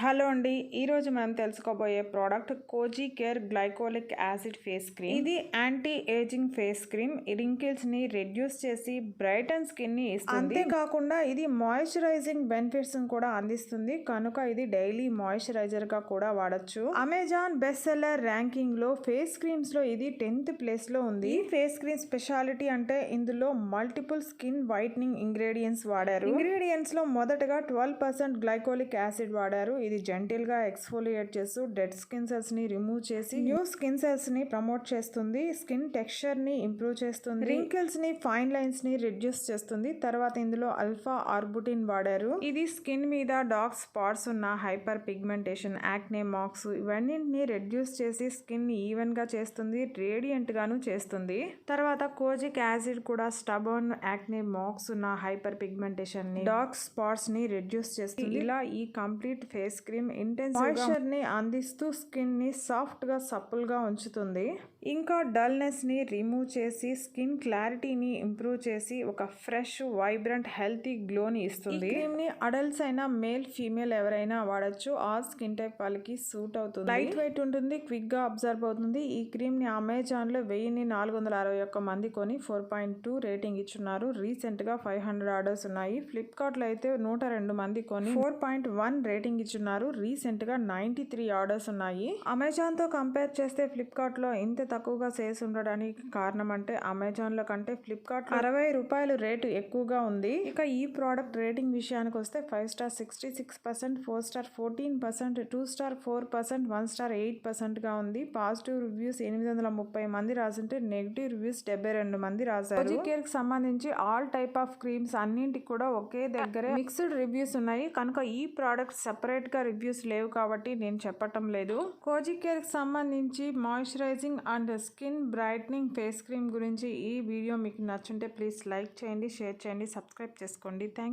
Hello అండి, ఈరోజు మనం తెలుసుకోబోయే product cozy care glycolic acid face cream. ఇది anti ageing face cream. Wrinkles ని రెడ్యూస్ చేసి బ్రైటన్ స్కిన్ ని ఇస్తుంది. అంతేకాకుండా ఇది మాయిశ్చరైజింగ్ బెనిఫిట్స్ కూడా అందిస్తుంది కనుక ఇది డైలీ మాయిశ్చరైజర్ గా కూడా వాడచ్చు. అమెజాన్ బెస్ట్ సెల్లర్ ర్యాంకింగ్ లో ఫేస్ క్రీమ్స్ లో ఇది 10th ప్లేస్ లో ఉంది. ఈ ఫేస్ క్రీమ్ స్పెషాలిటీ అంటే ఇందులో మల్టిపుల్ స్కిన్ వైట్నింగ్ ఇంగ్రీడియంట్స్ వాడారు. ఇంగ్రీడియంట్స్ లో మొదటగా 12% గ్లైకోలిక్ యాసిడ్ వాడారు. ఇది జెంటిల్ గా ఎక్స్ఫోలియేట్ చేస్తూ డెడ్ స్కిన్ సెల్స్ ని రిమూవ్ చేసి న్యూ స్కిన్ సెల్స్ ని ప్రమోట్ చేస్తుంది. స్కిన్ టెక్స్చర్ ని ఇంప్రూవ్ చేస్తుంది. రింకిల్స్ ని ఫైన్ లైన్స్ ని రిడ్యూస్ చేస్తుంది. తర్వాత ఇందులో అల్ఫా ఆర్బుటిన్ వాడారు. ఇది స్కిన్ మీద డార్క్ స్పాట్స్ ఉన్న హైపర్ పిగ్మెంటేషన్, యాక్నే మార్క్స్ ఇవన్నింటిని రెడ్యూస్ చేసి స్కిన్ ని ఈవెన్ గా చేస్తుంది. రేడియంట్ గాను చేస్తుంది. తర్వాత కోజిక్ యాసిడ్ కూడా స్టబర్న్ యాక్నే మార్క్స్ ఉన్న హైపర్ పిగ్మెంటేషన్ ని, డార్క్ స్పాట్స్ ని రెడ్యూస్ చేస్తుంది. ఇలా ఈ complete face cream intense moisture ని అందిస్తూ స్కిన్ ని సాఫ్ట్ గా సప్పుల్ గా ఉంచుతుంది. ఇంకా డల్నెస్ ని రిమూవ్ చేసి స్కిన్ క్లారిటీని ఇంప్రూవ్ చేసి ఒక ఫ్రెష్ వైబ్రెంట్ హెల్తీ గ్లో ని ఇస్తుంది. ఈ క్రీమ్ ని అడల్ట్స్ అయినా మేల్ ఫీమేల్ ఎవరైనా వాడచ్చు. ఆ స్కిన్ టైప్ వాళ్ళకి సూట్ అవుతుంది. లైట్ వెయిట్ ఉంటుంది, క్విక్ గా అబ్జర్వ్ అవుతుంది. ఈ క్రీమ్ ని అమెజాన్ లో 1461 మంది కొని 4.2 రేటింగ్ ఇచ్చున్నారు. రీసెంట్ గా 500 ఆర్డర్స్ ఉన్నాయి. ఫ్లిప్కార్ట్ లో అయితే 102 మంది కొని 4.1 రేటింగ్ ఇచ్చున్నారు. రీసెంట్ గా 93 ఆర్డర్స్ ఉన్నాయి. అమెజాన్ తో కంపేర్ చేస్తే ఫ్లిప్కార్ట్ లో ఇంత తక్కువగా సేల్స్ ఉండడానికి కారణం అంటే అమెజాన్ లో కంటే ఫ్లిప్కార్ట్ లో 60 రూపాయలు రేటు ఎక్కువగా ఉంది. ఇక ఈ ప్రోడక్ట్ రేటింగ్ విషయానికి వస్తే 5 స్టార్ 66%, 4 స్టార్ 14%, 2 స్టార్ 4%, 1 స్టార్ 8% గా ఉంది. పాజిటివ్ రివ్యూస్ 830 మంది రాసింటే నెగిటివ్ రివ్యూస్ 72 మంది రాశారు. కోజీ కేర్ కి సంబంధించి ఆల్ టైప్ ఆఫ్ క్రీమ్స్ అన్నింటికి కూడా ఒకే దగ్గరే మిక్స్డ్ రివ్యూస్ ఉన్నాయి కనుక ఈ ప్రోడక్ట్ సెపరేట్ గా రివ్యూస్ లేవు కాబట్టి నేను చెప్పటం లేదు. కోజీ కేర్ కి సంబంధించి moisturising and skin brightening face cream గురించి ఈ వీడియో మీకు నచ్చుంటే ప్లీజ్ లైక్ చేయండి, షేర్ చేయండి, సబ్స్క్రైబ్ చేసుకోండి. థ్యాంక్